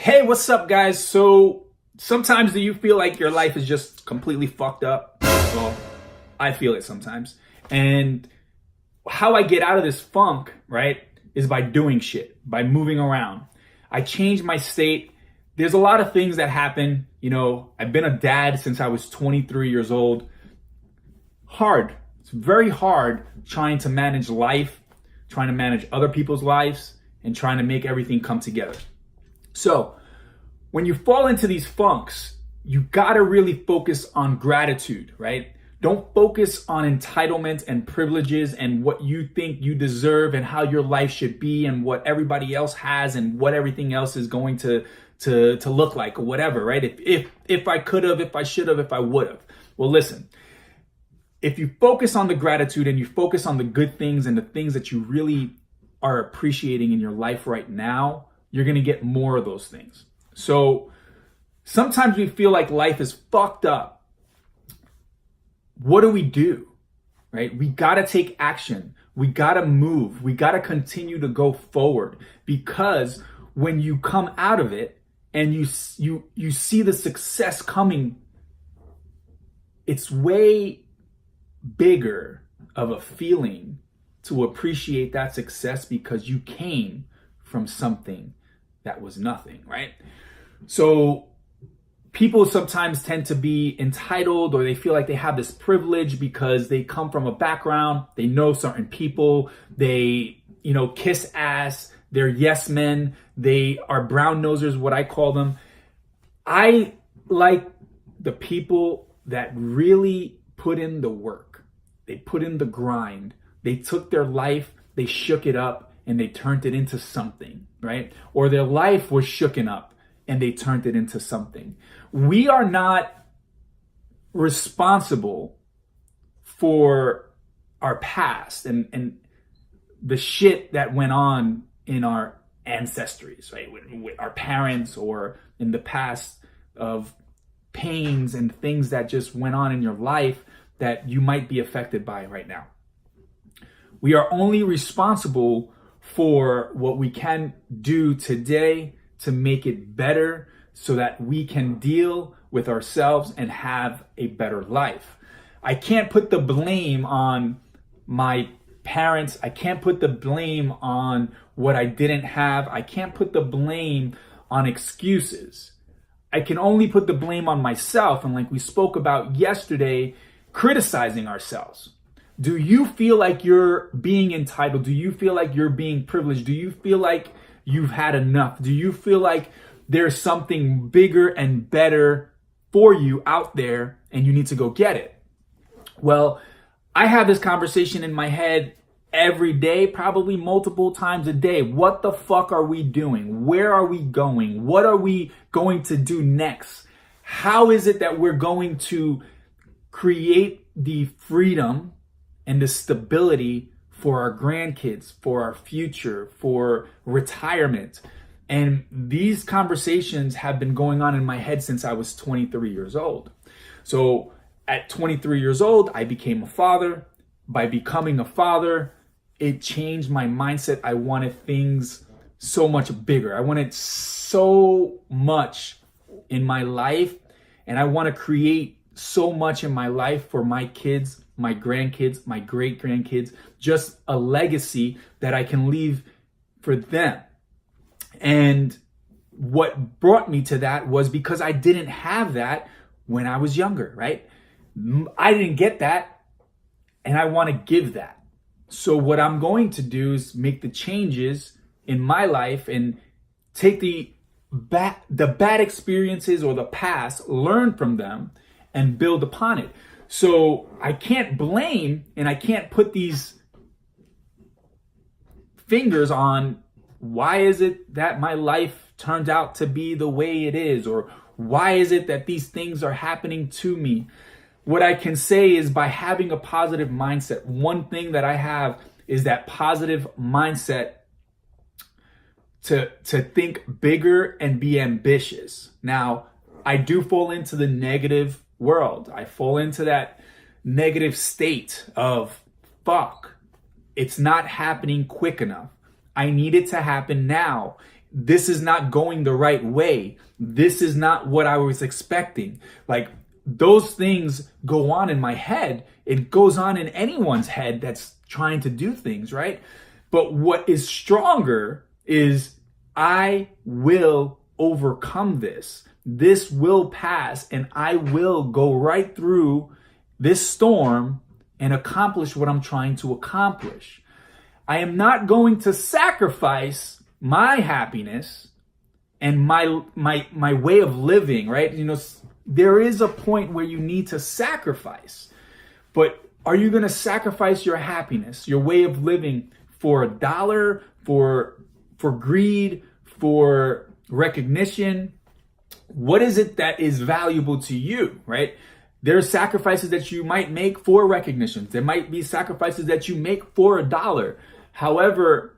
Hey, what's up, guys? So sometimes do you feel like your life is just completely fucked up? Well, I feel it sometimes. And how I get out of this funk, right, is by doing shit, by moving around. I change my state. There's a lot of things that happen. You know, I've been a dad since I was 23 years old. Hard. It's very hard trying to manage life, trying to manage other people's lives, and trying to make everything come together. So when you fall into these funks, you gotta really focus on gratitude, right? Don't focus on entitlement and privileges and what you think you deserve and how your life should be and what everybody else has and what everything else is going to look like or whatever, right? If I could have, if I should have, if I would have. Well, listen, if you focus on the gratitude and you focus on the good things and the things that you really are appreciating in your life right now, you're gonna get more of those things. So sometimes we feel like life is fucked up. What do? Right? We gotta take action. We gotta move. We gotta continue to go forward, because when you come out of it and you see the success coming, it's way bigger of a feeling to appreciate that success because you came from something that was nothing, right? So people sometimes tend to be entitled, or they feel like they have this privilege because they come from a background, they know certain people, they, kiss ass, they're yes men, they are brown nosers, what I call them. I like the people that really put in the work. They put in the grind. They took their life, they shook it up, and they turned it into something, right? Or their life was shooken up and they turned it into something. We are not responsible for our past and the shit that went on in our ancestries, right? With our parents, or in the past of pains and things that just went on in your life that you might be affected by right now. We are only responsible for what we can do today to make it better so that we can deal with ourselves and have a better life. I can't put the blame on my parents. I can't put the blame on what I didn't have. I can't put the blame on excuses. I can only put the blame on myself. And like we spoke about yesterday, criticizing ourselves. Do you feel like you're being entitled? Do you feel like you're being privileged? Do you feel like you've had enough? Do you feel like there's something bigger and better for you out there and you need to go get it? Well, I have this conversation in my head every day, probably multiple times a day. What the fuck are we doing? Where are we going? What are we going to do next? How is it that we're going to create the freedom and the stability for our grandkids, for our future, for retirement? And these conversations have been going on in my head since I was 23 years old. So at 23 years old, I became a father. By becoming a father, it changed my mindset. I wanted things so much bigger. I wanted so much in my life, and I want to create so much in my life for my kids, my grandkids, my great grandkids, just a legacy that I can leave for them. And what brought me to that was because I didn't have that when I was younger, right? I didn't get that, and I want to give that. So what I'm going to do is make the changes in my life and take the bad experiences or the past, learn from them, and build upon it. So I can't blame and I can't put these fingers on why is it that my life turned out to be the way it is, or why is it that these things are happening to me. What I can say is, by having a positive mindset, one thing that I have is that positive mindset to think bigger and be ambitious. Now, I do fall into the negative world. I fall into that negative state of, fuck, it's not happening quick enough. I need it to happen now. this is not going the right way. This is not what I was expecting. Like, those things go on in my head. It goes on in anyone's head that's trying to do things, right? But what is stronger is I will overcome this. This will pass, and I will go right through this storm and accomplish what I'm trying to accomplish. I am not going to sacrifice my happiness and my way of living, right? You know, there is a point where you need to sacrifice. But are you going to sacrifice your happiness, your way of living for a dollar, for greed, for recognition? What is it that is valuable to you, right? There are sacrifices that you might make for recognition. There might be sacrifices that you make for a dollar. However,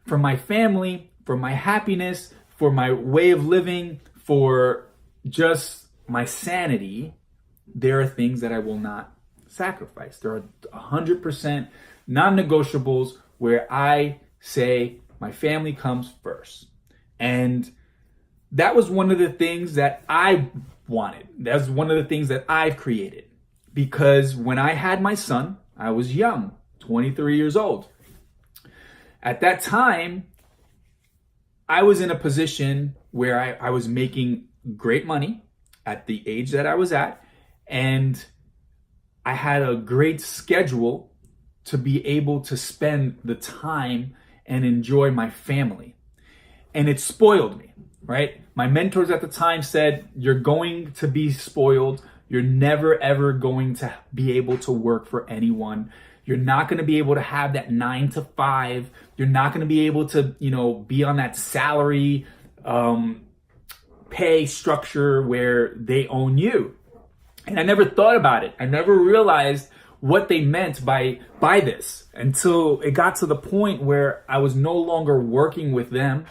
for my family, for my happiness, for my way of living, for just my sanity, there are things that I will not sacrifice. There are 100% non-negotiables where I say my family comes first. And that was one of the things that I wanted. That's one of the things that I've created. Because when I had my son, I was young, 23 years old. At that time, I was in a position where I was making great money at the age that I was at. And I had a great schedule to be able to spend the time and enjoy my family. And it spoiled me, right? My mentors at the time said, you're going to be spoiled. You're never, ever going to be able to work for anyone. You're not going to be able to have that 9 to 5. You're not going to be able to, be on that salary pay structure where they own you. And I never thought about it. I never realized what they meant by this until it got to the point where I was no longer working with them.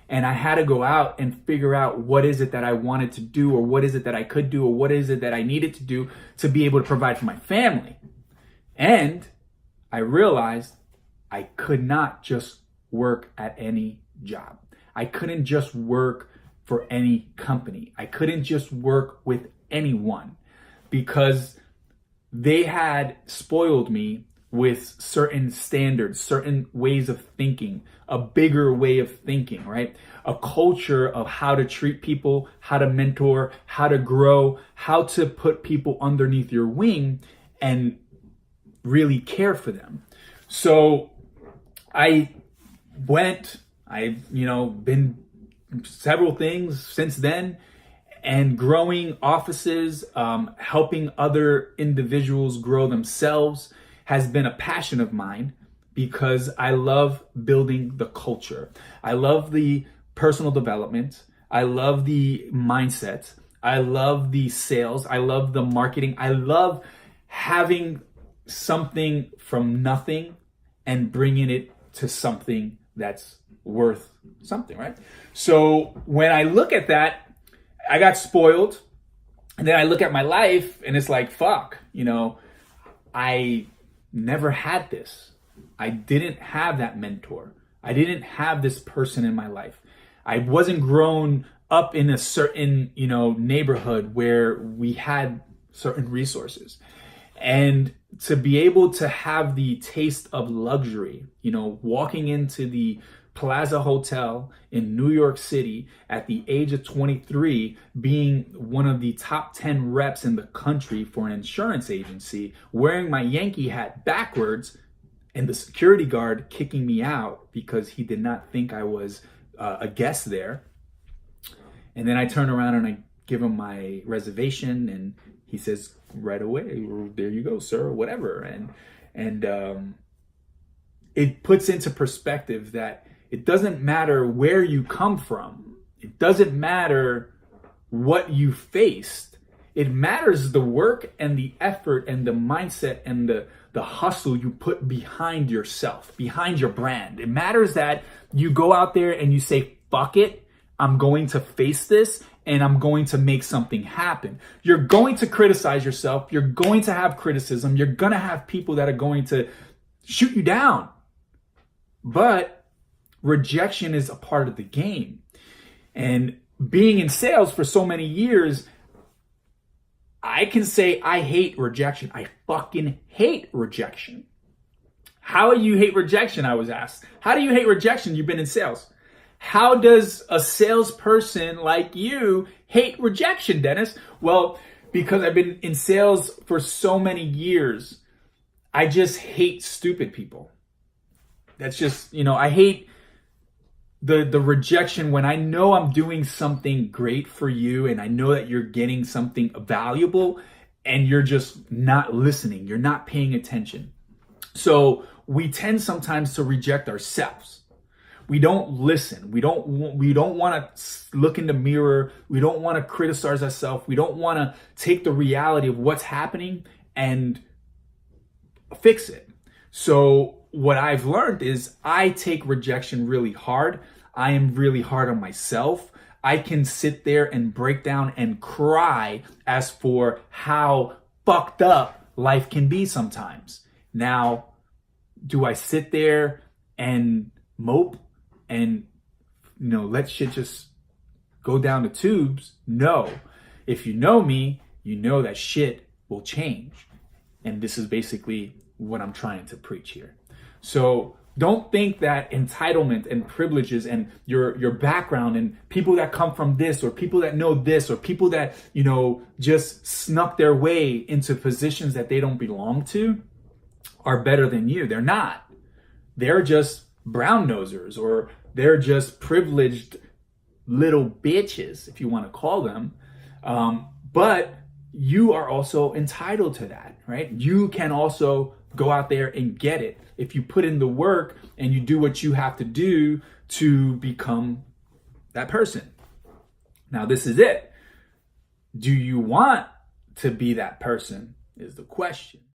And I had to go out and figure out what is it that I wanted to do, or what is it that I could do, or what is it that I needed to do to be able to provide for my family. And I realized I could not just work at any job. I couldn't just work for any company. I couldn't just work with anyone, because they had spoiled me with certain standards, certain ways of thinking, a bigger way of thinking, right? A culture of how to treat people, how to mentor, how to grow, how to put people underneath your wing and really care for them. So I've been several things since then, and growing offices, helping other individuals grow themselves has been a passion of mine, because I love building the culture. I love the personal development. I love the mindset. I love the sales. I love the marketing. I love having something from nothing and bringing it to something that's worth something, right? So when I look at that, I got spoiled. And then I look at my life and it's like, fuck, I never had this. I didn't have that mentor. I didn't have this person in my life. I wasn't grown up in a certain, neighborhood where we had certain resources. And to be able to have the taste of luxury, walking into the Plaza Hotel in New York City at the age of 23, being one of the top 10 reps in the country for an insurance agency, wearing my Yankee hat backwards, and the security guard kicking me out because he did not think I was a guest there. And then I turn around and I give him my reservation, and he says right away, there you go, sir, or whatever. And it puts into perspective that it doesn't matter where you come from. It doesn't matter what you faced. It matters the work and the effort and the mindset and the hustle you put behind yourself, behind your brand. It matters that you go out there and you say, fuck it, I'm going to face this and I'm going to make something happen. You're going to criticize yourself. You're going to have criticism. You're going to have people that are going to shoot you down. But rejection is a part of the game. And being in sales for so many years, I can say I hate rejection. I fucking hate rejection. How do you hate rejection? I was asked. How do you hate rejection? You've been in sales. How does a salesperson like you hate rejection, Dennis? Well, because I've been in sales for so many years, I just hate stupid people. That's just, I hate the rejection when I know I'm doing something great for you and I know that you're getting something valuable and you're just not listening. You're not paying attention. So we tend sometimes to reject ourselves. We don't listen. We don't want to look in the mirror. We don't want to criticize ourselves. We don't want to take the reality of what's happening and fix it. So what I've learned is I take rejection really hard. I am really hard on myself. I can sit there and break down and cry as for how fucked up life can be sometimes. Now, do I sit there and mope and let shit just go down the tubes? No. If you know me, you know that shit will change. And this is basically what I'm trying to preach here. So don't think that entitlement and privileges and your background and people that come from this or people that know this or people that, just snuck their way into positions that they don't belong to are better than you. They're not. They're just brown nosers, or they're just privileged little bitches, if you want to call them. But you are also entitled to that, right? You can also go out there and get it if you put in the work and you do what you have to do to become that person. Now, this is it. Do you want to be that person is the question.